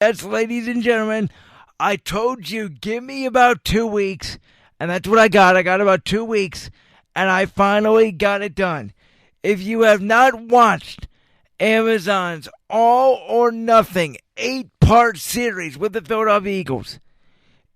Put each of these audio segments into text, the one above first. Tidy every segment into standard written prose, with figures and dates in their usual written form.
Yes, ladies and gentlemen, I told you, give me about 2 weeks, and that's what I got. I got about 2 weeks, and I finally got it done. If you have not watched Amazon's All or Nothing 8-part series with the Philadelphia Eagles,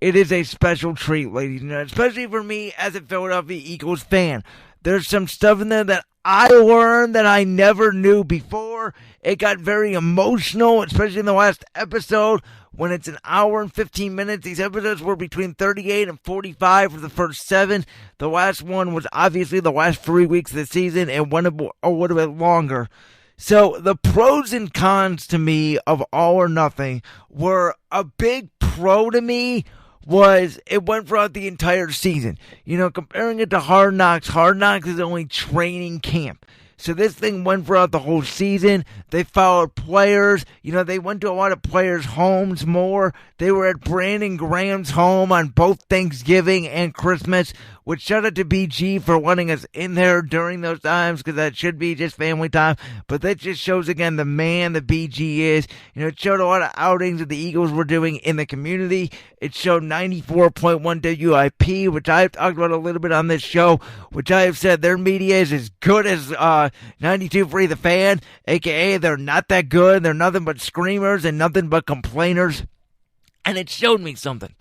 it is a special treat, ladies and gentlemen, especially for me as a Philadelphia Eagles fan. There's some stuff in there that I learned that I never knew before. It got very emotional, especially in the last episode when it's an hour and 15 minutes. These episodes were between 38 and 45 for the first 7. The last one was obviously the last 3 weeks of the season and went a little bit longer. So the pros and cons to me of All or Nothing were a big pro to me was it went throughout the entire season. You know, comparing it to Hard Knocks is only training camp. So this thing went throughout the whole season. They followed players. You know, they went to a lot of players' homes more. They were at Brandon Graham's home on both Thanksgiving and Christmas, which shout out to BG for letting us in there during those times because that should be just family time. But that just shows again the man the BG is. You know, it showed a lot of outings that the Eagles were doing in the community. It showed 94.1 WIP, which I've talked about a little bit on this show, which I have said their media is as good as 92.3 The Fan, a.k.a. they're not that good. They're nothing but screamers and nothing but complainers. And it showed me something.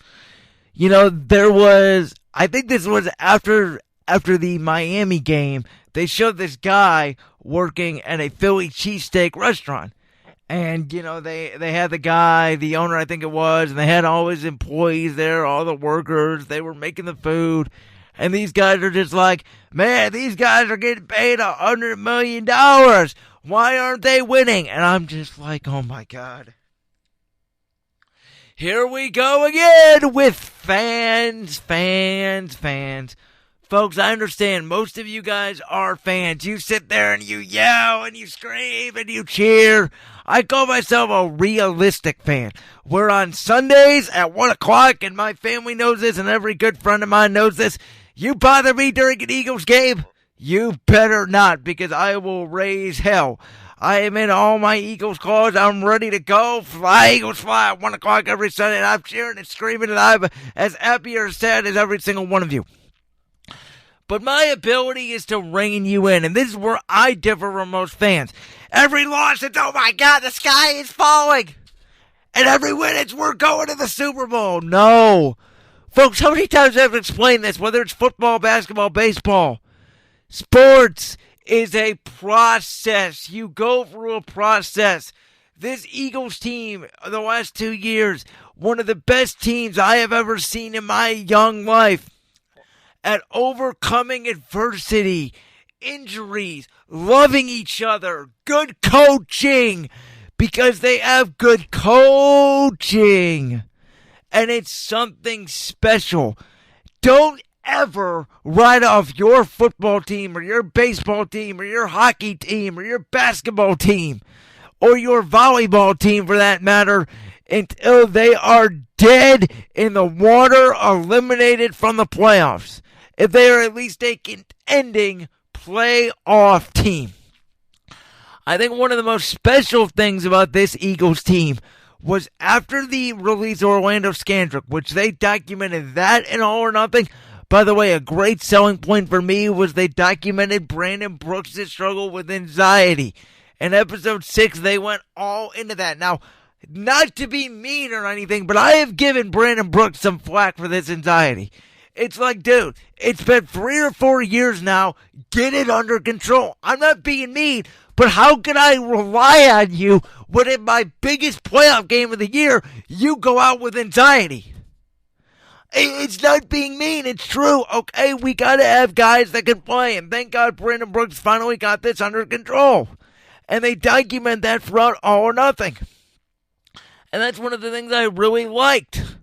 You know, there was, I think this was after the Miami game, they showed this guy working at a Philly cheesesteak restaurant. And, you know, they had the guy, the owner I think it was, and they had all his employees there, all the workers. They were making the food. And these guys are just like, man, these guys are getting paid $100 million. Why aren't they winning? And I'm just like, oh my God. Here we go again with fans. Folks, I understand most of you guys are fans. You sit there and you yell and you scream and you cheer. I call myself a realistic fan. We're on Sundays at 1 o'clock, and my family knows this, and every good friend of mine knows this. You bother me during an Eagles game? You better not, because I will raise hell. I am in all my Eagles clothes. I'm ready to go. Fly, Eagles, fly at 1 o'clock every Sunday, and I'm cheering and screaming, and I'm as happy or sad as every single one of you. But my ability is to rein you in, and this is where I differ from most fans. Every loss, it's, oh my God, the sky is falling. And every win, it's, we're going to the Super Bowl. No. Folks, how many times have I explained this, whether it's football, basketball, baseball? Sports is a process. You go through a process. This Eagles team, the last 2 years, one of the best teams I have ever seen in my young life at overcoming adversity, injuries, loving each other, good coaching, because they have good coaching. And it's something special. Don't ever write off your football team or your baseball team or your hockey team or your basketball team or your volleyball team for that matter until they are dead in the water, eliminated from the playoffs. If they are at least a contending playoff team. I think one of the most special things about this Eagles team was after the release of Orlando Scandrick, which they documented that in All or Nothing. By the way, a great selling point for me was they documented Brandon Brooks' struggle with anxiety. In episode 6, they went all into that. Now, not to be mean or anything, but I have given Brandon Brooks some flack for this anxiety. It's like, dude, it's been 3 or 4 years now. Get it under control. I'm not being mean, but how can I rely on you when in my biggest playoff game of the year, you go out with anxiety? It's not being mean. It's true. Okay, we got to have guys that can play, and thank God Brandon Brooks finally got this under control. And they document that throughout All or Nothing. And that's one of the things I really liked.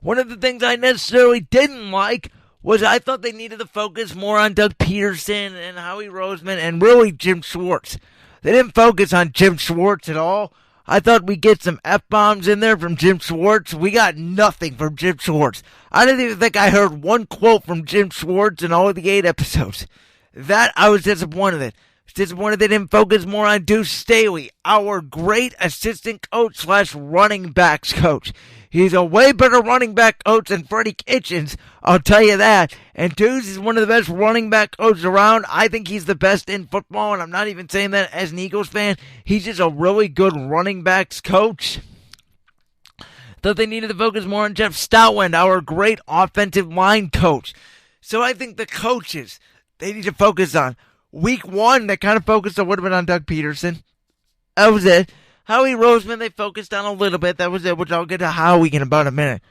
One of the things I necessarily didn't like was I thought they needed to focus more on Doug Peterson and Howie Roseman and really Jim Schwartz. They didn't focus on Jim Schwartz at all. I thought we'd get some F-bombs in there from Jim Schwartz. We got nothing from Jim Schwartz. I didn't even think I heard one quote from Jim Schwartz in all of the 8 episodes. That I was disappointed in. Disappointed they didn't focus more on Deuce Staley, our great assistant coach slash running backs coach. He's a way better running back coach than Freddie Kitchens, I'll tell you that. And Deuce is one of the best running back coaches around. I think he's the best in football, and I'm not even saying that as an Eagles fan. He's just a really good running backs coach. Thought they needed to focus more on Jeff Stoutland, our great offensive line coach. So I think the coaches, they need to focus on Week 1, they kind of focused a little bit on Doug Peterson. That was it. Howie Roseman, they focused on a little bit. That was it, which I'll get to Howie in about a minute.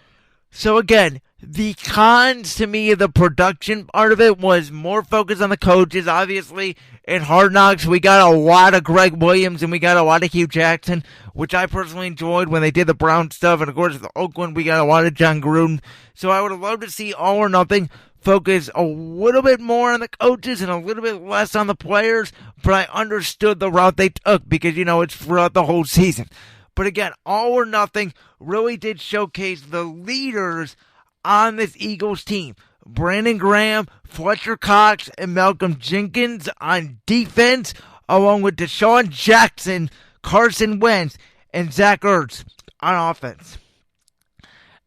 So again, the cons to me of the production part of it was more focus on the coaches. Obviously, in Hard Knocks, we got a lot of Greg Williams and we got a lot of Hugh Jackson, which I personally enjoyed when they did the Brown stuff. And of course, with Oakland, we got a lot of John Gruden. So I would have loved to see All or Nothing focus a little bit more on the coaches and a little bit less on the players, but I understood the route they took because, it's throughout the whole season. But again, All or Nothing really did showcase the leaders on this Eagles team. Brandon Graham, Fletcher Cox, and Malcolm Jenkins on defense, along with Deshaun Jackson, Carson Wentz, and Zach Ertz on offense.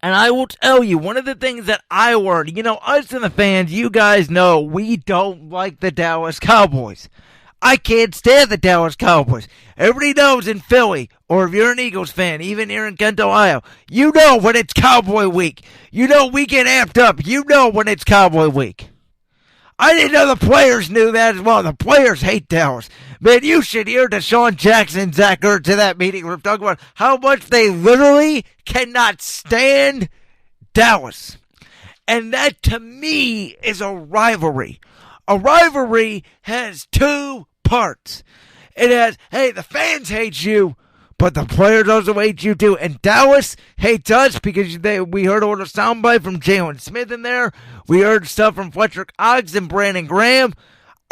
And I will tell you, one of the things that I learned, us and the fans, you guys know we don't like the Dallas Cowboys. I can't stand the Dallas Cowboys. Everybody knows in Philly, or if you're an Eagles fan, even here in Kent, Ohio, you know when it's Cowboy Week. You know we get amped up. You know when it's Cowboy Week. I didn't know the players knew that as well. The players hate Dallas. Man, you should hear Deshaun Jackson, Zach Ertz in that meeting. We're talking about how much they literally cannot stand Dallas. And that, to me, is a rivalry. A rivalry has two parts. It has, hey, the fans hate you, but the players also hate you too. And Dallas hates us because we heard a little soundbite from Jalen Smith in there. We heard stuff from Fletcher Cox and Brandon Graham.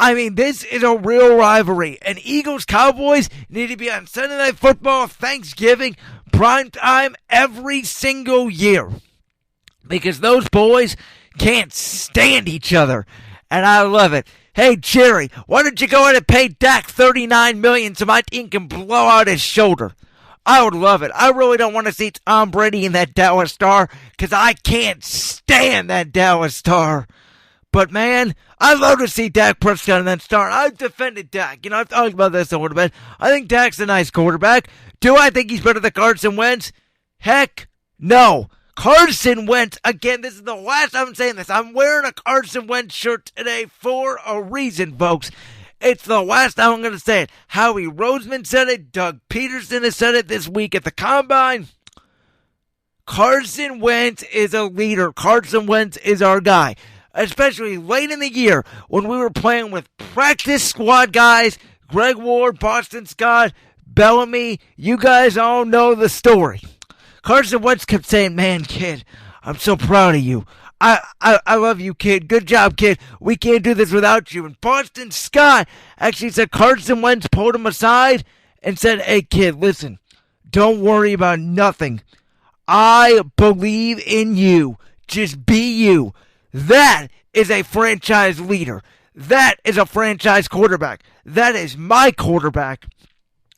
I mean, this is a real rivalry. And Eagles-Cowboys need to be on Sunday Night Football, Thanksgiving, prime time every single year. Because those boys can't stand each other. And I love it. Hey, Jerry, why don't you go ahead and pay Dak $39 million so my team can blow out his shoulder? I would love it. I really don't want to see Tom Brady in that Dallas Star because I can't stand that Dallas Star. But, man, I'd love to see Dak Prescott in that Star. I've defended Dak. I've talked about this a little bit. I think Dak's a nice quarterback. Do I think he's better than Carson Wentz? Heck, no. Carson Wentz, again, this is the last time I'm saying this. I'm wearing a Carson Wentz shirt today for a reason, folks. It's the last time I'm going to say it. Howie Roseman said it. Doug Peterson has said it this week at the Combine. Carson Wentz is a leader. Carson Wentz is our guy. Especially late in the year when we were playing with practice squad guys, Greg Ward, Boston Scott, Bellamy. You guys all know the story. Carson Wentz kept saying, man, kid, I'm so proud of you. I love you, kid. Good job, kid. We can't do this without you. And Boston Scott actually said Carson Wentz pulled him aside and said, hey, kid, listen, don't worry about nothing. I believe in you. Just be you. That is a franchise leader. That is a franchise quarterback. That is my quarterback.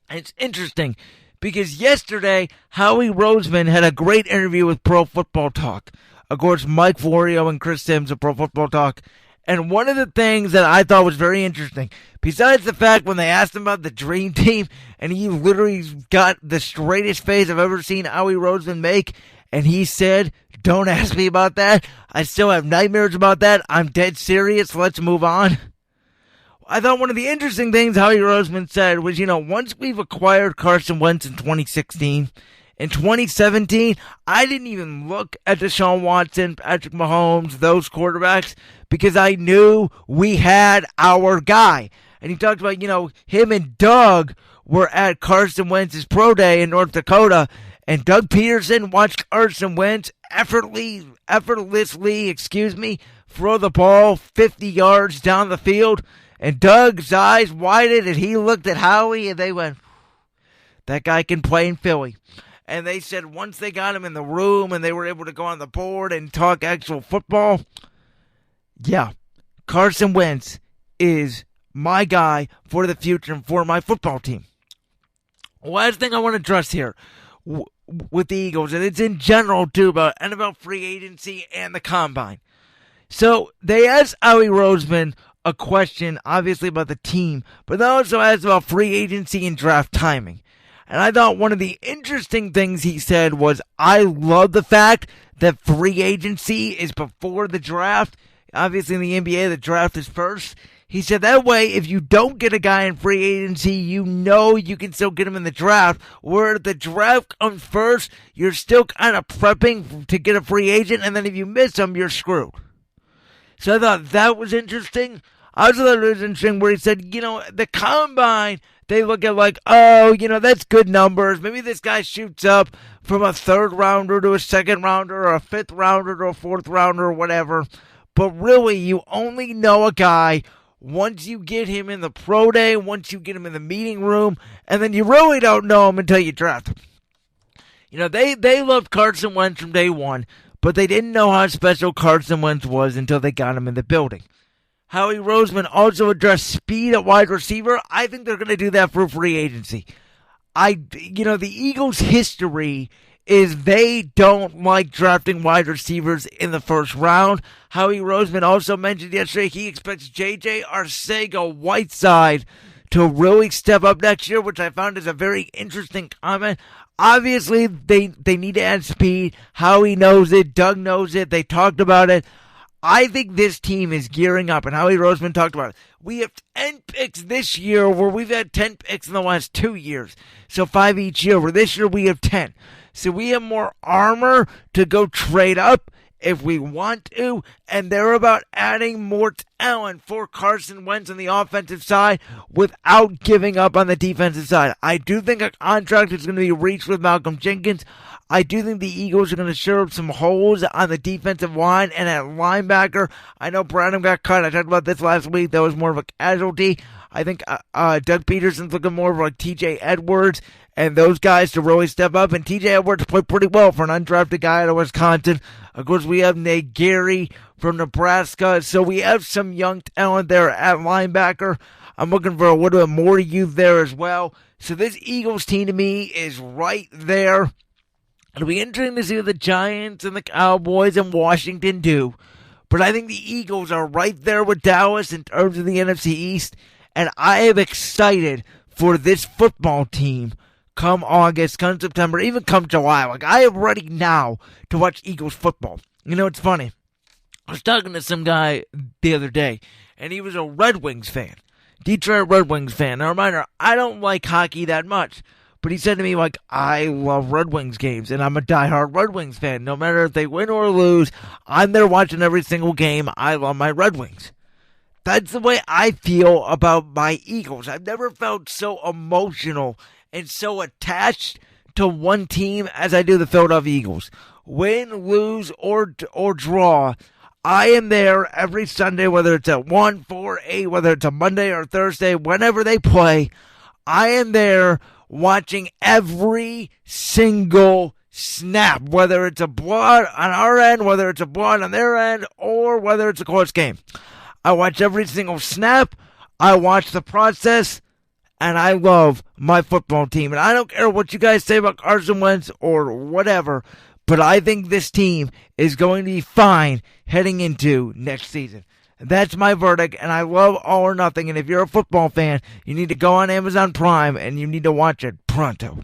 And it's interesting because yesterday, Howie Roseman had a great interview with Pro Football Talk. Of course, Mike Florio and Chris Sims of Pro Football Talk. And one of the things that I thought was very interesting, besides the fact when they asked him about the Dream Team, and he literally got the straightest face I've ever seen Howie Roseman make, and he said, don't ask me about that. I still have nightmares about that. I'm dead serious. Let's move on. I thought one of the interesting things Howie Roseman said was, once we've acquired Carson Wentz in 2016, in 2017, I didn't even look at Deshaun Watson, Patrick Mahomes, those quarterbacks, because I knew we had our guy. And he talked about, him and Doug were at Carson Wentz's pro day in North Dakota, and Doug Peterson watched Carson Wentz effortlessly, throw the ball 50 yards down the field. And Doug's eyes widened, and he looked at Howie, and they went, that guy can play in Philly. And they said once they got him in the room and they were able to go on the board and talk actual football, yeah, Carson Wentz is my guy for the future and for my football team. Last thing I want to address here with the Eagles, and it's in general too, about NFL free agency and the combine. So they asked Howie Roseman a question, obviously about the team, but they also asked about free agency and draft timing. And I thought one of the interesting things he said was, I love the fact that free agency is before the draft. Obviously in the NBA, the draft is first. He said that way, if you don't get a guy in free agency, you know you can still get him in the draft. Where the draft comes first, you're still kind of prepping to get a free agent, and then if you miss him, you're screwed. So I thought that was interesting. I also thought it was interesting where he said, the combine, they look at like, that's good numbers. Maybe this guy shoots up from a third rounder to a second rounder or a fifth rounder to a fourth rounder or whatever. But really, you only know a guy once you get him in the pro day, once you get him in the meeting room, and then you really don't know him until you draft him. They loved Carson Wentz from day one, but they didn't know how special Carson Wentz was until they got him in the building. Howie Roseman also addressed speed at wide receiver. I think they're going to do that for free agency. The Eagles' history is they don't like drafting wide receivers in the first round. Howie Roseman also mentioned yesterday he expects J.J. Arcega-Whiteside to really step up next year, which I found is a very interesting comment. Obviously, they need to add speed. Howie knows it. Doug knows it. They talked about it. I think this team is gearing up, and Howie Roseman talked about it. We have 10 picks this year where we've had 10 picks in the last 2 years. So 5 each year, where this year we have 10. So we have more armor to go trade up if we want to, and they're about adding more talent for Carson Wentz on the offensive side without giving up on the defensive side. I do think a contract is going to be reached with Malcolm Jenkins. I do think the Eagles are going to shore up some holes on the defensive line and at linebacker. I know Branham got cut. I talked about this last week. That was more of a casualty. I think Doug Peterson's looking more of like T.J. Edwards and those guys to really step up. And T.J. Edwards played pretty well for an undrafted guy out of Wisconsin. Of course, we have Nate Gary from Nebraska. So we have some young talent there at linebacker. I'm looking for a little bit more youth there as well. So this Eagles team to me is right there. It'll be interesting to see what the Giants and the Cowboys and Washington do. But I think the Eagles are right there with Dallas in terms of the NFC East. And I am excited for this football team come August, come September, even come July. Like, I am ready now to watch Eagles football. It's funny. I was talking to some guy the other day, and he was a Red Wings fan. Detroit Red Wings fan. Now, reminder, I don't like hockey that much. But he said to me, like, I love Red Wings games, and I'm a diehard Red Wings fan. No matter if they win or lose, I'm there watching every single game. I love my Red Wings. That's the way I feel about my Eagles. I've never felt so emotional and so attached to one team as I do the Philadelphia Eagles. Win, lose, or draw, I am there every Sunday, whether it's at 1, 4, 8, whether it's a Monday or Thursday, whenever they play. I am there watching every single snap, whether it's a blowout on our end, whether it's a blowout on their end, or whether it's a close game. I watch every single snap. I watch the process, and I love my football team. And I don't care what you guys say about Carson Wentz or whatever, but I think this team is going to be fine heading into next season. That's my verdict, and I love All or Nothing. And if you're a football fan, you need to go on Amazon Prime, and you need to watch it pronto.